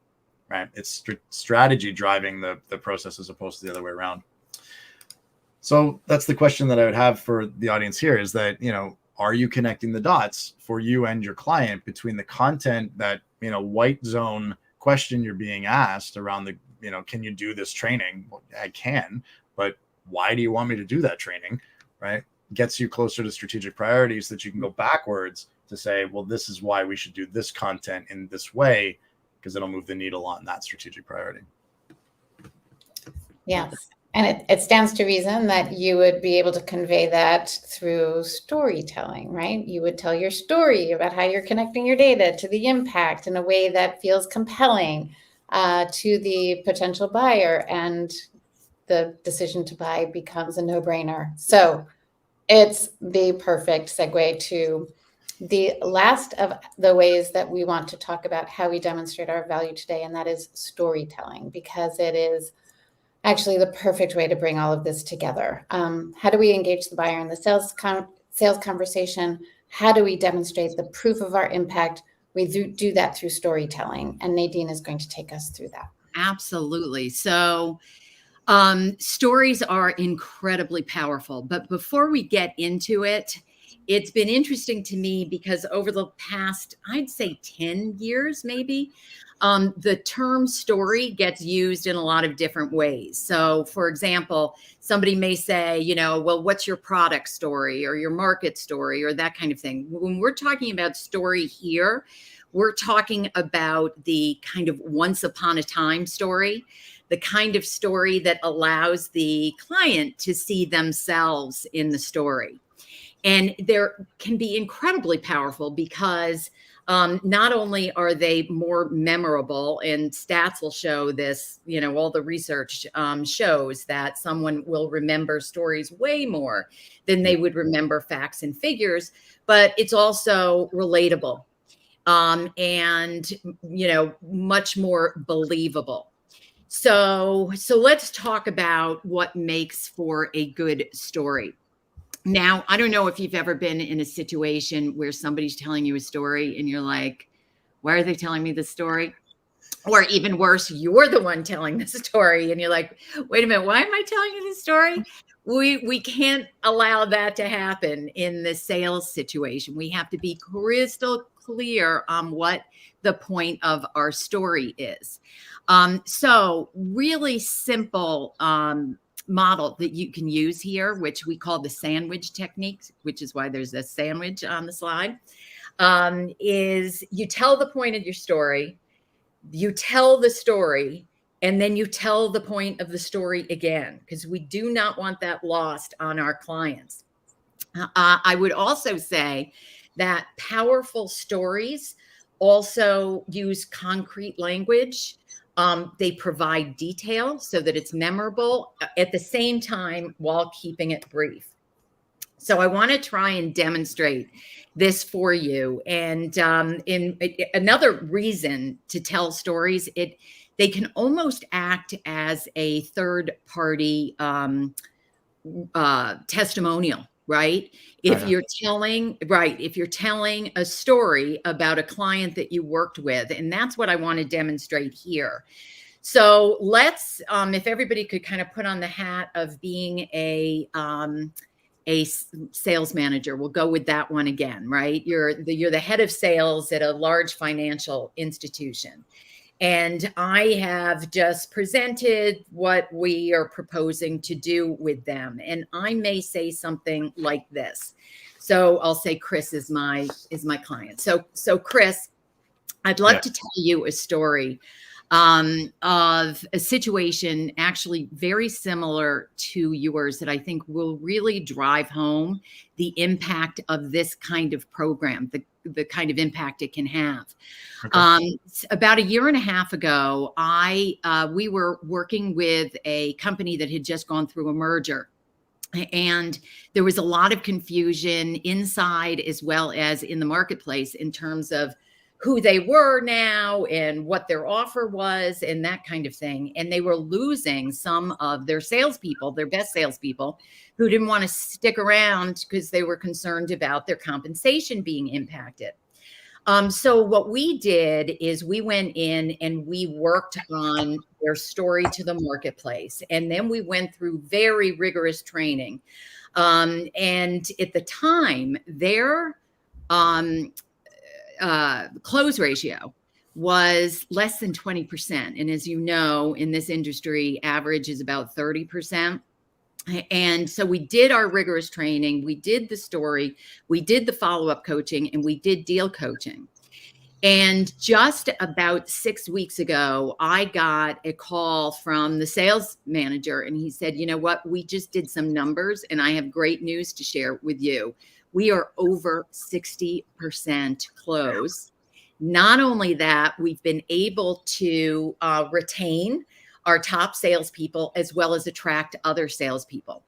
right? It's strategy driving the process as opposed to the other way around. So that's the question that I would have for the audience here, is that, are you connecting the dots for you and your client between the content, that, white zone question you're being asked around the, can you do this training? Well, I can, but why do you want me to do that training, right? Gets you closer to strategic priorities that you can go backwards to say, well, this is why we should do this content in this way, because it'll move the needle on that strategic priority. Yes. And it stands to reason that you would be able to convey that through storytelling, right? You would tell your story about how you're connecting your data to the impact in a way that feels compelling to the potential buyer, and the decision to buy becomes a no-brainer. So it's the perfect segue to the last of the ways that we want to talk about how we demonstrate our value today, and that is storytelling, because it is actually the perfect way to bring all of this together. How do we engage the buyer in the sales conversation? How do we demonstrate the proof of our impact? We do that through storytelling, and Nadine is going to take us through that. Absolutely. So stories are incredibly powerful, but before we get into it, it's been interesting to me because over the past, I'd say 10 years, maybe, the term story gets used in a lot of different ways. So for example, somebody may say, well, what's your product story or your market story or that kind of thing. When we're talking about story here, we're talking about the kind of once upon a time story, the kind of story that allows the client to see themselves in the story. And they can be incredibly powerful because not only are they more memorable, and stats will show this, all the research shows that someone will remember stories way more than they would remember facts and figures, but it's also relatable and, much more believable. So let's talk about what makes for a good story. Now, I don't know if you've ever been in a situation where somebody's telling you a story and you're like, why are they telling me this story? Or even worse, you're the one telling the story and you're like, wait a minute, why am I telling you this story? We can't allow that to happen in the sales situation. We have to be crystal clear on what the point of our story is. So really simple model that you can use here, which we call the sandwich technique, which is why there's a sandwich on the slide, is you tell the point of your story, you tell the story, and then you tell the point of the story again, because we do not want that lost on our clients. I would also say that powerful stories also use concrete language. They provide detail so that it's memorable at the same time while keeping it brief. So I want to try and demonstrate this for you. And in another reason to tell stories, they can almost act as a third party testimonial, right? If you're telling a story about a client that you worked with, and that's what I want to demonstrate here. So let's, if everybody could kind of put on the hat of being a sales manager, we'll go with that one again, right? You're the head of sales at a large financial institution. And I have just presented what we are proposing to do with them. And I may say something like this. So I'll say Chris is my client. So Chris, I'd love to tell you a story of a situation actually very similar to yours that I think will really drive home the impact of this kind of program, the kind of impact it can have. Okay. About a year and a half ago, we were working with a company that had just gone through a merger. And there was a lot of confusion inside as well as in the marketplace in terms of who they were now and what their offer was and that kind of thing. And they were losing some of their salespeople, their best salespeople, who didn't want to stick around because they were concerned about their compensation being impacted. So what we did is we went in and we worked on their story to the marketplace. And then we went through very rigorous training. And at the time, their close ratio was less than 20%. And as you know, in this industry, average is about 30%. And so we did our rigorous training, we did the story, we did the follow-up coaching, and we did deal coaching. And just about 6 weeks ago, I got a call from the sales manager, and he said, you know what, we just did some numbers, and I have great news to share with you. We are over 60% close. Not only that, we've been able to retain our top salespeople as well as attract other salespeople.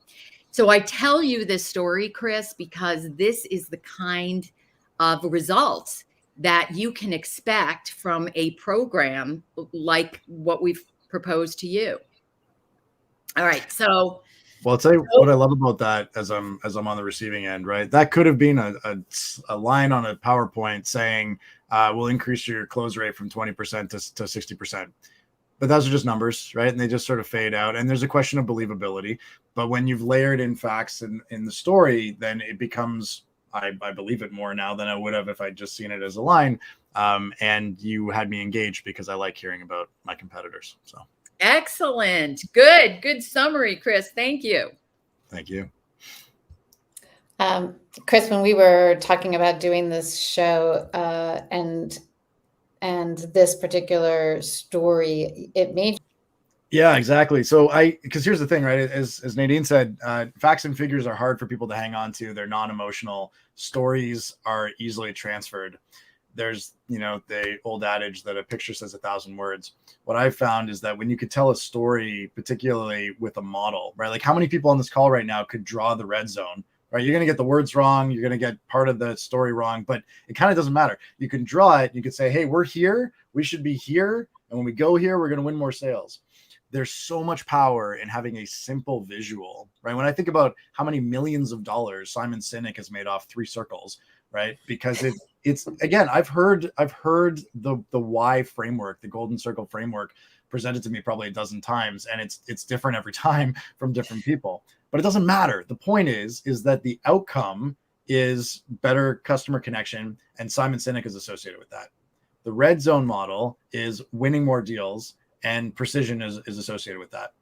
So I tell you this story, Chris, because this is the kind of results that you can expect from a program like what we've proposed to you. All right. So, well, I'll tell you what I love about that as I'm on the receiving end, right? That could have been a line on a PowerPoint saying, we'll increase your close rate from 20% to 60%. But those are just numbers, right? And they just sort of fade out. And there's a question of believability. But when you've layered in facts in the story, then it becomes, I believe it more now than I would have if I'd just seen it as a line. And you had me engaged because I like hearing about my competitors. So excellent. Good summary, Chris. Thank you. Thank you. Chris, when we were talking about doing this show and this particular story, it made. Yeah, exactly. So because here's the thing, right? As Nadine said, facts and figures are hard for people to hang on to. They're non-emotional. Stories are easily transferred. There's, the old adage that a picture says 1,000 words. What I've found is that when you could tell a story, particularly with a model, right? Like how many people on this call right now could draw the red zone? Right, you're going to get the words wrong. You're going to get part of the story wrong, but it kind of doesn't matter. You can draw it. You could say, hey, we're here. We should be here. And when we go here, we're going to win more sales. There's so much power in having a simple visual, right? When I think about how many millions of dollars Simon Sinek has made off 3 circles, right? Because it's again, I've heard the why framework, the golden circle framework presented to me probably a dozen times, and it's different every time from different people. But it doesn't matter. The point is that the outcome is better customer connection, and Simon Sinek is associated with that. The red zone model is winning more deals, and precision is associated with that.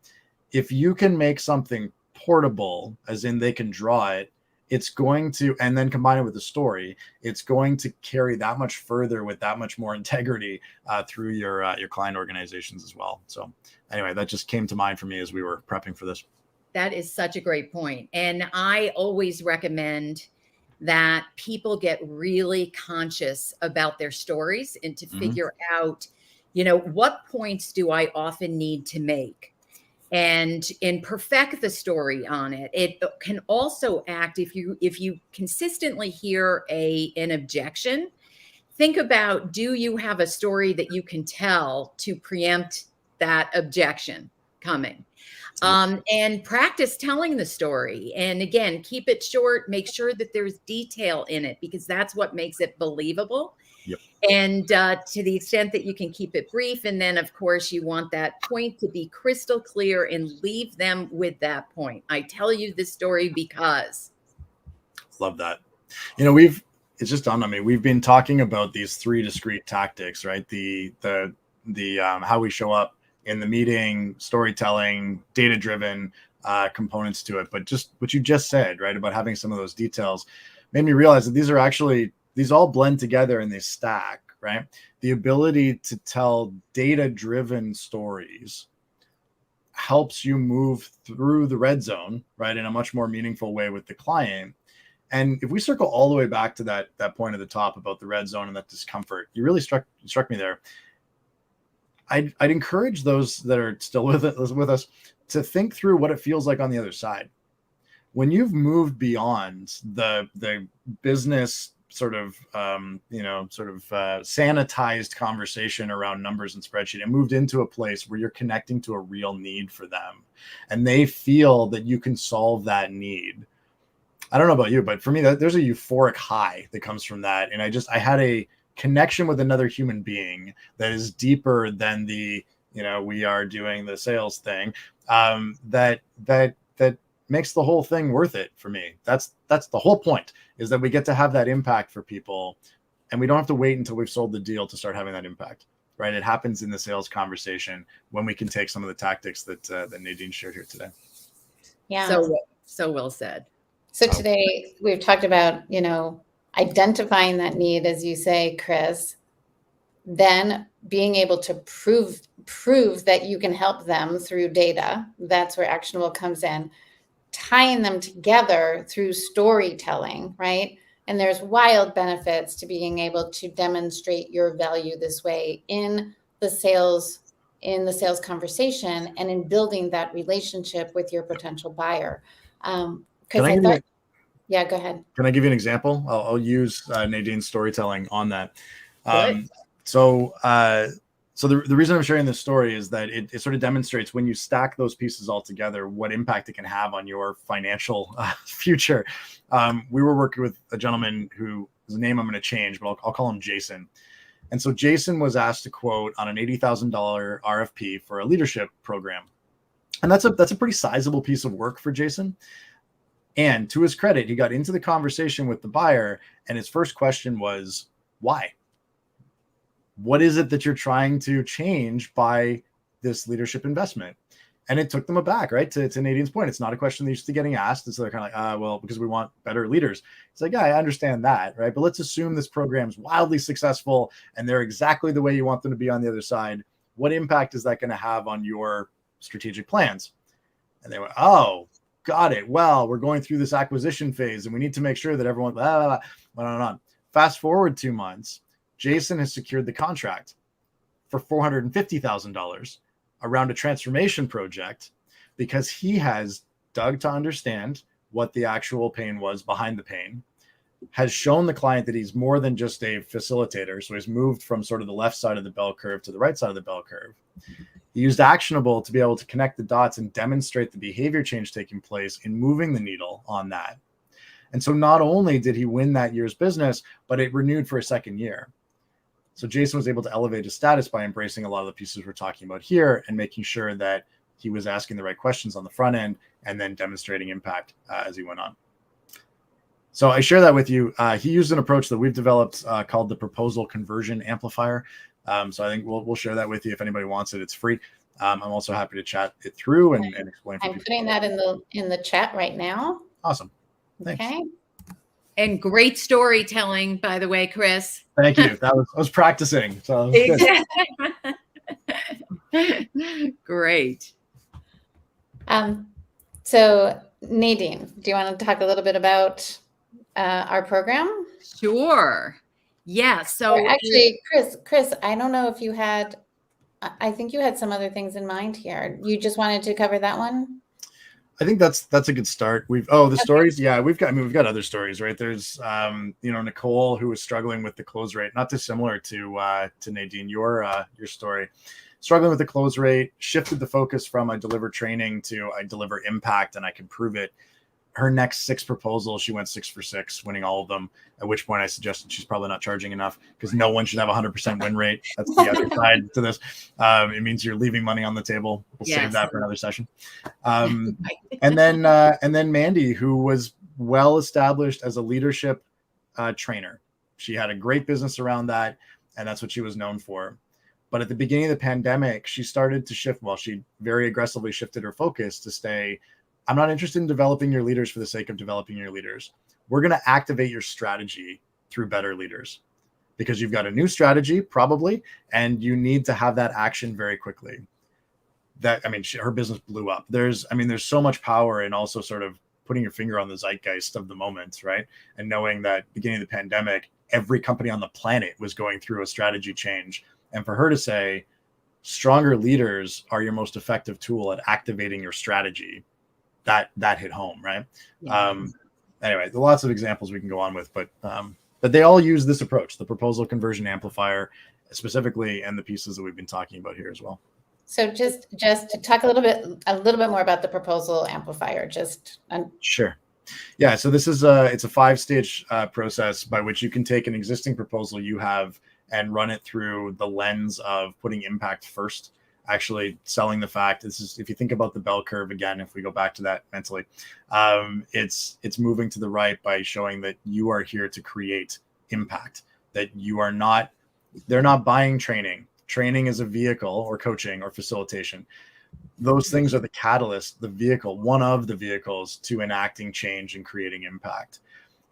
If you can make something portable, as in they can draw it, it's going to, and then combine it with the story, it's going to carry that much further with that much more integrity through your client organizations as well. So anyway, that just came to mind for me as we were prepping for this. That is such a great point. And I always recommend that people get really conscious about their stories and to figure out, what points do I often need to make and perfect the story on it. It can also act if you consistently hear an objection, think about, do you have a story that you can tell to preempt that objection? coming. And practice telling the story. And again, keep it short, make sure that there's detail in it, because that's what makes it believable. Yep. And to the extent that you can keep it brief. And then, of course, you want that point to be crystal clear and leave them with that point. I tell you this story because. Love that. It's just dawned on me. We've been talking about these 3 discrete tactics, right? The how we show up in the meeting, storytelling, data-driven components to it. But just what you just said, right, about having some of those details made me realize that these all blend together and they stack, right? The ability to tell data-driven stories helps you move through the red zone, right, in a much more meaningful way with the client. And if we circle all the way back to that point at the top about the red zone and that discomfort, you really struck me there. I'd encourage those that are still with us to think through what it feels like on the other side. When you've moved beyond the business sanitized conversation around numbers and spreadsheet and moved into a place where you're connecting to a real need for them, and they feel that you can solve that need. I don't know about you, but for me, there's a euphoric high that comes from that. And I had a connection with another human being that is deeper than we are doing the sales thing. That makes the whole thing worth it for me. That's the whole point, is that we get to have that impact for people, and we don't have to wait until we've sold the deal to start having that impact, right? It happens in the sales conversation when we can take some of the tactics that Nadine shared here today. Yeah. So well said. So today we've talked about, identifying that need, as you say, Chris, then being able to prove that you can help them through data. That's where actionable comes in. Tying them together through storytelling, right? And there's wild benefits to being able to demonstrate your value this way in the sales conversation and in building that relationship with your potential buyer. Yeah, go ahead. Can I give you an example? I'll use Nadine's storytelling on that. So the reason I'm sharing this story is that it sort of demonstrates, when you stack those pieces all together, what impact it can have on your financial future. We were working with a gentleman whose name I'm going to change, but I'll call him Jason. And so Jason was asked to quote on an $80,000 RFP for a leadership program. And that's a pretty sizable piece of work for Jason. And to his credit, he got into the conversation with the buyer, and his first question was, why? What is it that you're trying to change by this leadership investment? And it took them aback, right? To Nadine's point, it's not a question they're used to getting asked. And so they're kind of like, well, because we want better leaders. It's like, yeah, I understand that, right? But let's assume this program's wildly successful and they're exactly the way you want them to be on the other side. What impact is that going to have on your strategic plans? And they went, oh, got it. Well, we're going through this acquisition phase and we need to make sure that everyone, went on and on. Fast forward 2 months, Jason has secured the contract for $450,000 around a transformation project because he has dug to understand what the actual pain was behind the pain, has shown the client that he's more than just a facilitator. So he's moved from sort of the left side of the bell curve to the right side of the bell curve. He used actionable to be able to connect the dots and demonstrate the behavior change taking place in moving the needle on that. And so not only did he win that year's business, but it renewed for a second year. So Jason was able to elevate his status by embracing a lot of the pieces we're talking about here and making sure that he was asking the right questions on the front end and then demonstrating impact as he went on. So I share that with you. He used an approach that we've developed called the proposal conversion amplifier. So I think we'll share that with you if anybody wants it. It's free. I'm also happy to chat it through and explain. I'm putting that in the chat right now. Awesome. Thanks. Okay. And great storytelling, by the way, Chris. Thank you. I was practicing. So great. So Nadine, do you want to talk a little bit about our program? Sure. Yeah. So or actually, Chris, I don't know if you had. I think you had some other things in mind here. You just wanted to cover that one. I think that's a good start. Stories. Yeah, we've got other stories, right? There's, Nicole, who was struggling with the close rate, not dissimilar to Nadine, your story. struggling with the close rate, shifted the focus from I deliver training to I deliver impact and I can prove it. Her next 6 proposals, she went 6 for 6, winning all of them. At which point I suggested she's probably not charging enough, because no one should have 100% win rate. That's the other side to this. It means you're leaving money on the table. We'll save that for another session. And then Mandy, who was well established as a leadership trainer. She had a great business around that, and that's what she was known for. But at the beginning of the pandemic, she started to shift. Well, she very aggressively shifted her focus to stay, I'm not interested in developing your leaders for the sake of developing your leaders. We're going to activate your strategy through better leaders, because you've got a new strategy probably, and you need to have that action very quickly. Her business blew up. There's so much power in also sort of putting your finger on the zeitgeist of the moment, right? And knowing that beginning of the pandemic, every company on the planet was going through a strategy change. And for her to say, stronger leaders are your most effective tool at activating your strategy, that hit home, right? Yeah. Anyway, there are lots of examples we can go on with, but they all use this approach, the proposal conversion amplifier specifically, and the pieces that we've been talking about here as well. So just to talk a little bit more about the proposal amplifier. Sure. Yeah. So this is it's a 5-stage process by which you can take an existing proposal you have and run it through the lens of putting impact first. Actually selling the fact, this is, if you think about the bell curve again, if we go back to that mentally, it's moving to the right by showing that you are here to create impact, that they're not buying training. Training is a vehicle, or coaching or facilitation. Those things are the catalyst, the vehicle, one of the vehicles to enacting change and creating impact.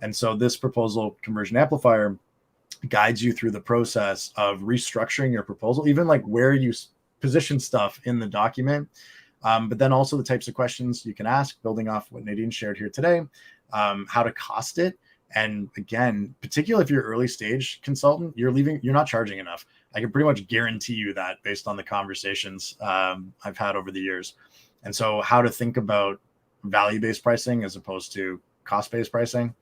And so this proposal conversion amplifier guides you through the process of restructuring your proposal, even like where you position stuff in the document, but then also the types of questions you can ask, building off what Nadine shared here today, how to cost it. And again, particularly if you're early stage consultant, you're not charging enough. I can pretty much guarantee you that based on the conversations I've had over the years. And so how to think about value-based pricing as opposed to cost-based pricing.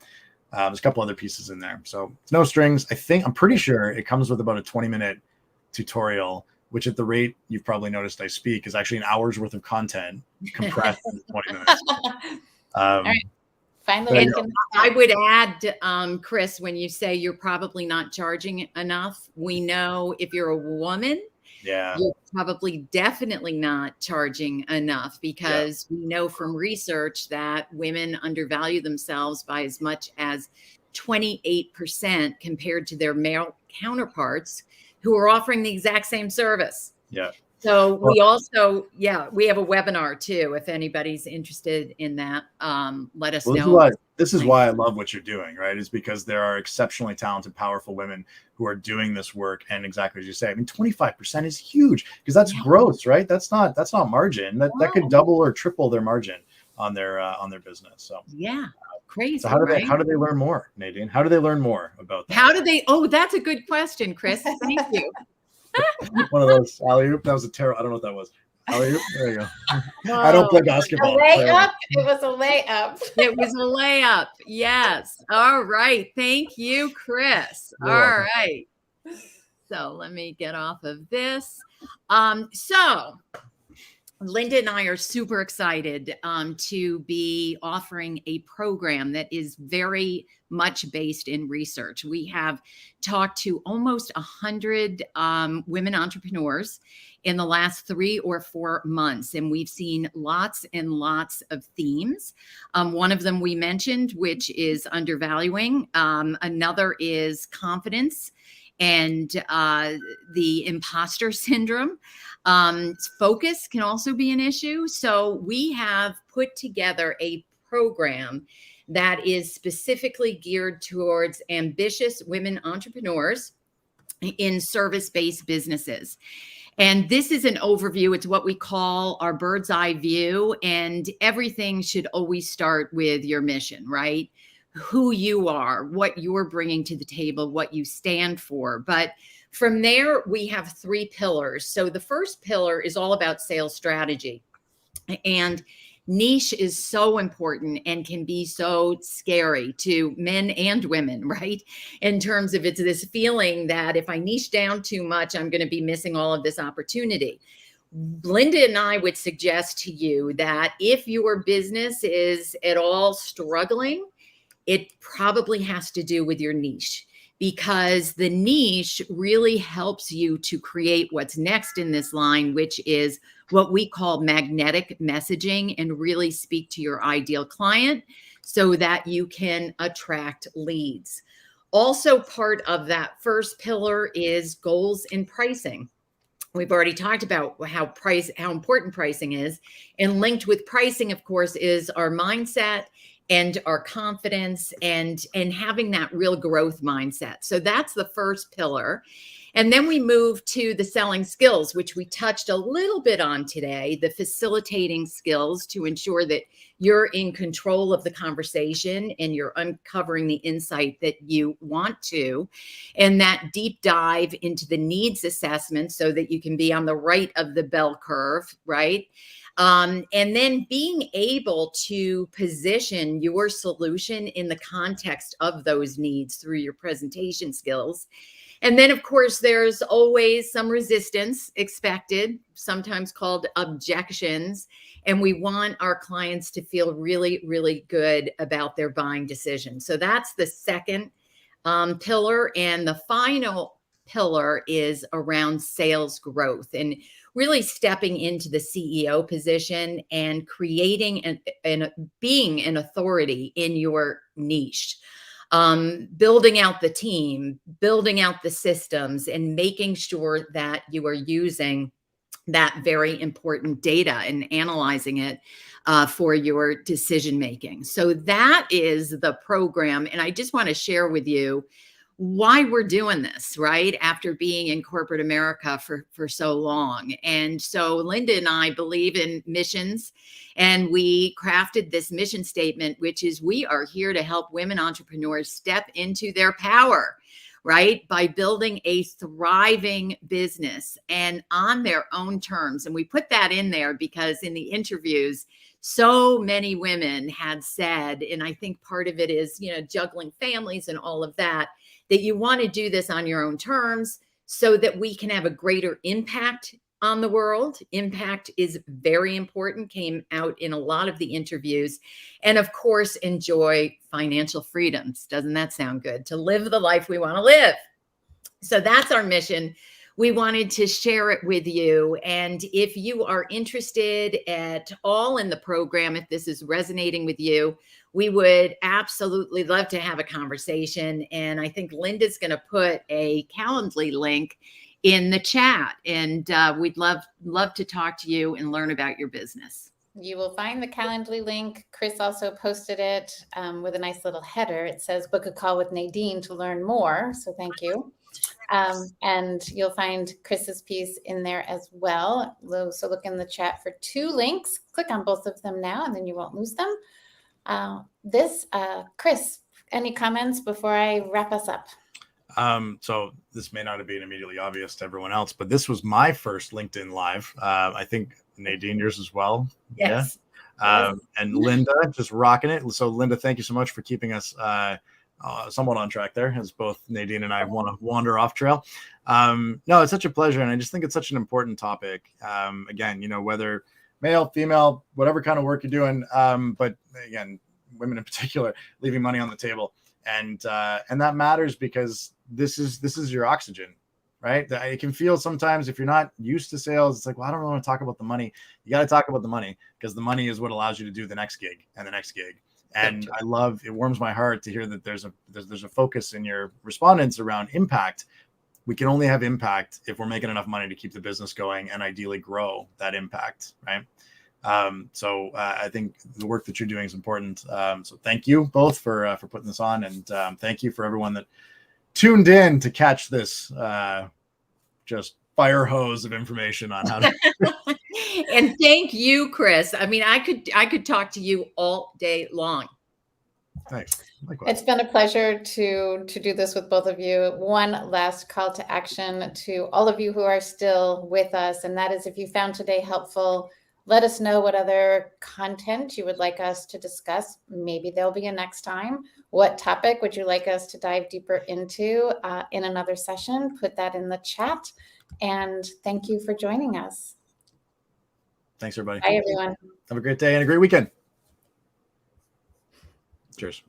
There's a couple other pieces in there. So it's no strings. I'm pretty sure it comes with about a 20-minute tutorial, which at the rate you've probably noticed I speak is actually an hour's worth of content compressed in 20 minutes. All right. Finally, I would add, Chris, when you say you're probably not charging enough, we know if you're a woman, you're probably definitely not charging enough, because we know from research that women undervalue themselves by as much as 28% compared to their male counterparts who are offering the exact same service. Yeah. So we also, we have a webinar too. If anybody's interested in that, let us know. This is why I love what you're doing, right? Is because there are exceptionally talented, powerful women who are doing this work. And exactly as you say, 25% is huge, because that's gross, right? That's not margin. That could double or triple their margin on their business. So crazy. So how do they learn more, Nadine? How do they learn more about that? That's a good question, Chris. Thank you. One of those alley-oop. That was a terrible. I don't know what that was. Alley-oop. There you go. I don't play basketball. A layup. It was a layup. It was a layup. Yes. All right. Thank you, Chris. All right. So let me get off of this. So Linda and I are super excited to be offering a program that is very much based in research. We have talked to almost 100 women entrepreneurs in the last 3 or 4 months, and we've seen lots and lots of themes. One of them we mentioned, which is undervaluing. Another is confidence and the imposter syndrome. Focus can also be an issue. So we have put together a program that is specifically geared towards ambitious women entrepreneurs in service-based businesses. And this is an overview. It's what we call our bird's eye view. And everything should always start with your mission, right? Who you are, what you're bringing to the table, what you stand for. But from there, we have 3 pillars. So the first pillar is all about sales strategy. And Niche is so important and can be so scary to men and women, right? In terms of it's this feeling that if I niche down too much, I'm going to be missing all of this opportunity. Linda and I would suggest to you that if your business is at all struggling, it probably has to do with your niche, because the niche really helps you to create what's next in this line, which is what we call magnetic messaging, and really speak to your ideal client so that you can attract leads. Also, part of that first pillar is goals and pricing. We've already talked about how important pricing is, and linked with pricing, of course, is our mindset and our confidence and having that real growth mindset. So that's the first pillar. And then we move to the selling skills, which we touched a little bit on today, the facilitating skills to ensure that you're in control of the conversation and you're uncovering the insight that you want to, and that deep dive into the needs assessment so that you can be on the right of the bell curve, right? And then being able to position your solution in the context of those needs through your presentation skills. And then, of course, there's always some resistance expected, sometimes called objections. And we want our clients to feel really, really good about their buying decision. So that's the second pillar. And the final pillar is around sales growth and really stepping into the CEO position and creating and being an authority in your niche. Building out the team, building out the systems, and making sure that you are using that very important data and analyzing it for your decision making. So that is the program. And I just want to share with you why we're doing this, right? After being in corporate America for so long. And so Linda and I believe in missions, and we crafted this mission statement, which is we are here to help women entrepreneurs step into their power, right? By building a thriving business and on their own terms. And we put that in there because in the interviews, so many women had said, and I think part of it is, juggling families and all of that, that you want to do this on your own terms so that we can have a greater impact on the world. Impact is very important, came out in a lot of the interviews. And of course, enjoy financial freedoms. Doesn't that sound good? To live the life we want to live. So that's our mission. We wanted to share it with you. And if you are interested at all in the program, if this is resonating with you, we would absolutely love to have a conversation. And I think Linda's going to put a Calendly link in the chat. And we'd love to talk to you and learn about your business. You will find the Calendly link. Chris also posted it with a nice little header. It says, book a call with Nadine to learn more. So thank you. And you'll find Chris's piece in there as well. So look in the chat for 2 links. Click on both of them now, and then you won't lose them. Chris, any comments before I wrap us up? So this may not have been immediately obvious to everyone else, but this was my first LinkedIn Live. I think Nadine, yours as well. Yes. Yeah. And Linda, just rocking it. So Linda, thank you so much for keeping us somewhat on track there, as both Nadine and I want to wander off trail. No, it's such a pleasure. And I just think it's such an important topic. Again, whether male, female, whatever kind of work you're doing. But again, women in particular, leaving money on the table. And that matters because this is your oxygen, right? It can feel sometimes if you're not used to sales, it's like, well, I don't really want to talk about the money. You got to talk about the money because the money is what allows you to do the next gig and the next gig. And I love, it warms my heart to hear that there's a focus in your respondents around impact. We can only have impact if we're making enough money to keep the business going and ideally grow that impact, right? So I think the work that you're doing is important. So thank you both for putting this on, and thank you for everyone that tuned in to catch this just fire hose of information on how to. And thank you, Chris. I mean, I could talk to you all day long. Thanks. Likewise. It's been a pleasure to do this with both of you. One last call to action to all of you who are still with us, and that is, if you found today helpful, let us know what other content you would like us to discuss. Maybe there'll be a next time. What topic would you like us to dive deeper into in another session? Put that in the chat. And thank you for joining us. Thanks, everybody. Bye, everyone. Have a great day and a great weekend. Cheers.